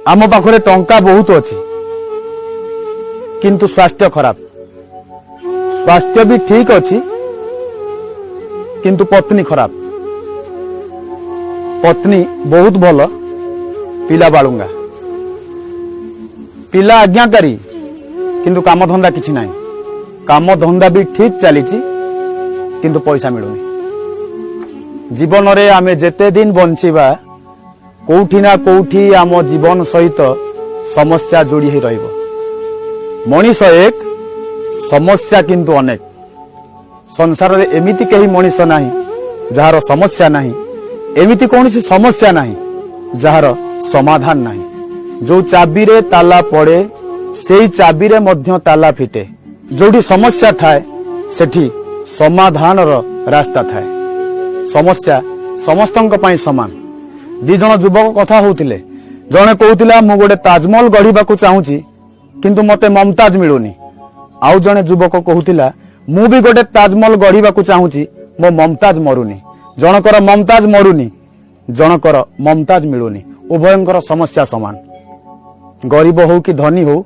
आम पाखरे टंका बहुत अच्छी किंतु स्वास्थ्य खराब। स्वास्थ्य भी ठीक अच्छी किंतु पत्नी खराब। पत्नी बहुत भल, पिला बालुंगा। पिला आज्ञाकारी किंतु काम धंदा किछि नाही। काम धंदा भी ठीक चली किंतु पैसा मिलुनी। जीवन रे आमे जेते दिन बंचिबा कोठी ना कोठी आम जीवन सहित समस्या जोड़ी ही रहिबो। मनीष एक, समस्या किंतु अनेक। संसार रे एमिति कहीं मनीष नाही जहार समस्या नाही, एमिति कौनसी समस्या नाही जहार समाधान नाही। जो चाबी रे ताला पड़े सेई चाबी रे मध्य ताला फिटे। जोठी समस्या थाए सेठी समाधान रो रास्ता थाए। समस्या समस्तंक पई समान। दी जन युवक कथा होउतिले। जणे कहउतिला मु गोटे ताजमहल गढ़ीबाकू चाहूची किंतु मते ममताज मिलुनी। आउ जणे युवक कहउतिला मु भी गोटे ताजमहल गढ़ीबाकू चाहूची, मो ममताज मरुनी। जनकर ममताज मरुनी, जनकर ममताज मिलुनी। उभयंकर समस्या समान। गरीब हो कि धनी हो,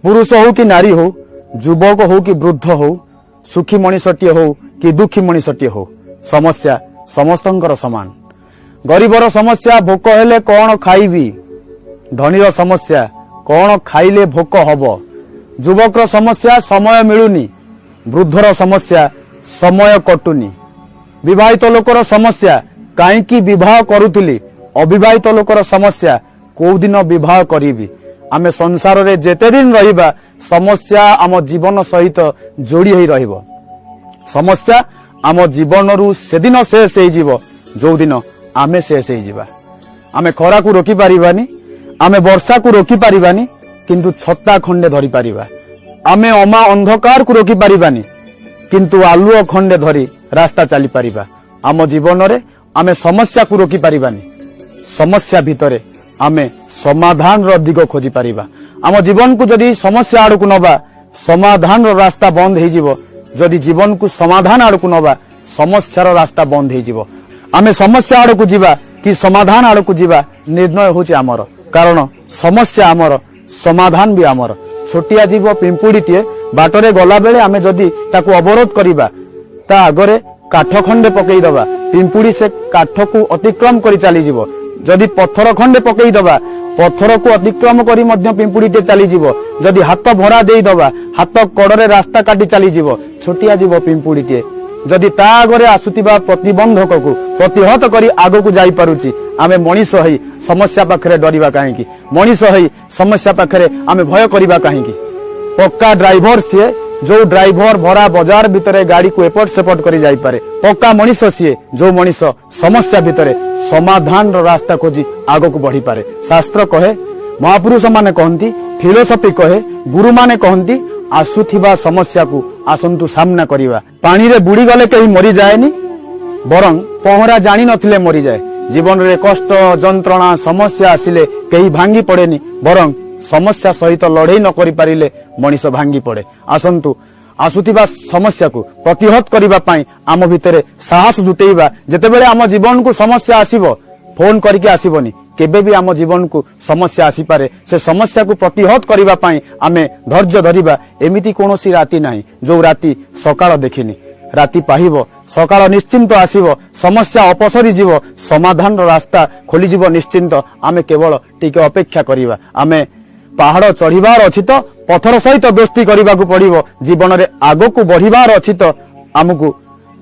पुरुष हो कि नारी हो, युवक हो कि वृद्ध हो, सुखी मनीषटीए हो कि दुखी मनीषटीए हो, समस्या समस्तंकर समान। गरीबर समस्या भोक हेले कौन खाइबी, धनीर समस्या कौन खाइले भोक हब। युवकर समस्या समय मिलुनी, वृद्धर समस्या समय कटुनी। विवाहित लोकर समस्या काईकी विवाह करुथिली, अविवाहित लोकर समस्या को दिन विवाह करीबी। आमे संसार रे जेते दिन रहिबा समस्या आम जीवन सहित जोड़ी होई रहिबो। समस्या आम जीवन रु सेदिन शेष हो जीवो जो दिन आमे शेष हो जीवा। आमे खरा को रोकी पारिबानी, आमे वर्षा को रोकी पारिबानी किंतु छत्ता खंडे धरी पारिबा। आमे अमा अंधकार को रोकी पारिबानी किंतु आलुओ खंडे धरी रास्ता चली पारिबा। आम जीवन रे आमे समस्या को रोकी पारिबानी, समस्या भितरे आमे समाधान रो दिग खोजी पारिबा। आम जीवन को जदि समस्या आड़ को नबा समाधान रो रास्ता बंद हो जीवो। जदि जीवन को समाधान आड़ को नबा समस्या रो रास्ता बंद हो जीवो। आमे समस्या आड़ को जीवा कि समाधान आड़ को जीवा निर्णय होची आमर। कारण समस्या आमर, समाधान भी आमर। छोटिया जीव पिंपुड़ीटे बाटरे गला बेले आमे जदि ताकू अवरोध करिबा, ता आगरे काठ खंडे पकई दबा, पिंपुड़ी से काठ को अतिक्रम करी चली जीवो। जदि पत्थर खंडे पकई दबा, पत्थर को अतिक्रम करी मध्य पिंपुड़ीटे चली जीवो। जदि हाथ भरा देई दबा, हाथ कड़रे रास्ता काटी चली जीवो। छोटिया जीव पिंपुड़ीटे जदि ता आगरे आसुतिबा प्रतिबंधक को प्रतिहत करी आगो को जाई पारुची, आमे मनीष हई समस्या पाखरे डरिबा काहेकि? मनीष हई समस्या पाखरे आमे भय करिबा काहेकि? पक्का ड्राइवर सीए जो ड्राइवर भरा बाजार भितरे गाड़ी को एपट सेपट करी जाई पारे। पक्का मनीष सीए जो मनीष समस्या भितरे समाधान रो रास्ता खोजी आगो को बढ़ी पारे। शास्त्र कहे, महापुरुष माने कहंती, फिलोसफी कहे, गुरु माने कहंती, आसुथिबा समस्या को आसंतु सामना करिवा। पानी रे बुड़ी गले कहीं मरी जाएनी, बरं पहरा जानी नथिले मरी जाए। जीवन रे कष्ट जंत्रणा समस्या आसिले कहीं भांगी पड़ेनी, बरं समस्या सहित लड़ाई न करि पारिले मनीष भांगी पड़े। आसंतु आसुथिबा समस्या को प्रतिहत करिबा पई आम भितरे साहस जुटेइबा। जेतेबेले आम जीवन को समस्या आसीबो, फोन करके आसीबोनी, केबे भी आम जीवन को समस्या आसी पारे। से समस्या को प्रतिहत करिबा पई आमे धैर्य धरिबा। एमिति कोनोसी राति नाही जो राति सकाळ देखिनी। राति पाहिबो, सकाळ निश्चिंत आसीबो, समस्या अपसरी जीवो, समाधान रास्ता खोली जीवो निश्चिंत। आमे केवल टिके अपेक्षा करिबा। आमे पहाड़ चढ़ीबार अछि तो पत्थर सहित दोस्ती करबाकू पड़िबो। जीवन रे आगो को बढ़ीबार अछि तो आमको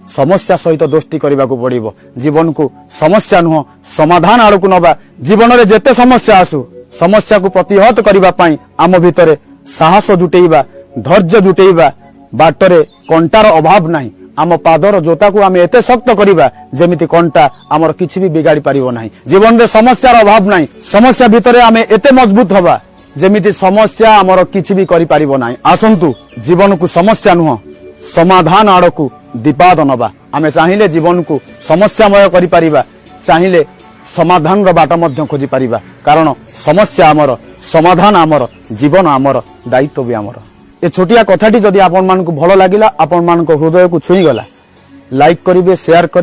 समस्या सहित दोस्ती करबाकू पड़िबो। जीवन को समस्या नुह समाधान आड़ को नबा। जीवन रे जेते समस्या आसु समस्या को प्रतिहत करबा पई आम भितरे साहस जुटेइबा, धैर्य जुटेइबा। बाटरे कंटार अभाव नाही। आम पादर जोता को आम एते शक्त करिबा जेमिति कंटा आमर किछि भी बिगाड़ी पारिबो नाही। जीवन रे समस्यार अभाव नाही। समस्या भितरे आम एते मजबूत हबा जेमिति समस्या आमर किछि भी करि पारिबो नाही। आसंतु जीवन को समस्या नुह समाधान आड़ को दीपाद नबा। आमे चाहिले जीवन को समस्यामय करि पारिबा, चाहिले समाधान रो बाट मध्य खोजी पारिबा। कारण समस्या आमर, समाधान आमर, जीवन आमर, दायित्व भी आमर। ए छोटिया कथाटी जदि आपण मानकु भलो लागिला, आपण मानक हृदय को छुई गला, लाइक करिवे, शेयर करिवे।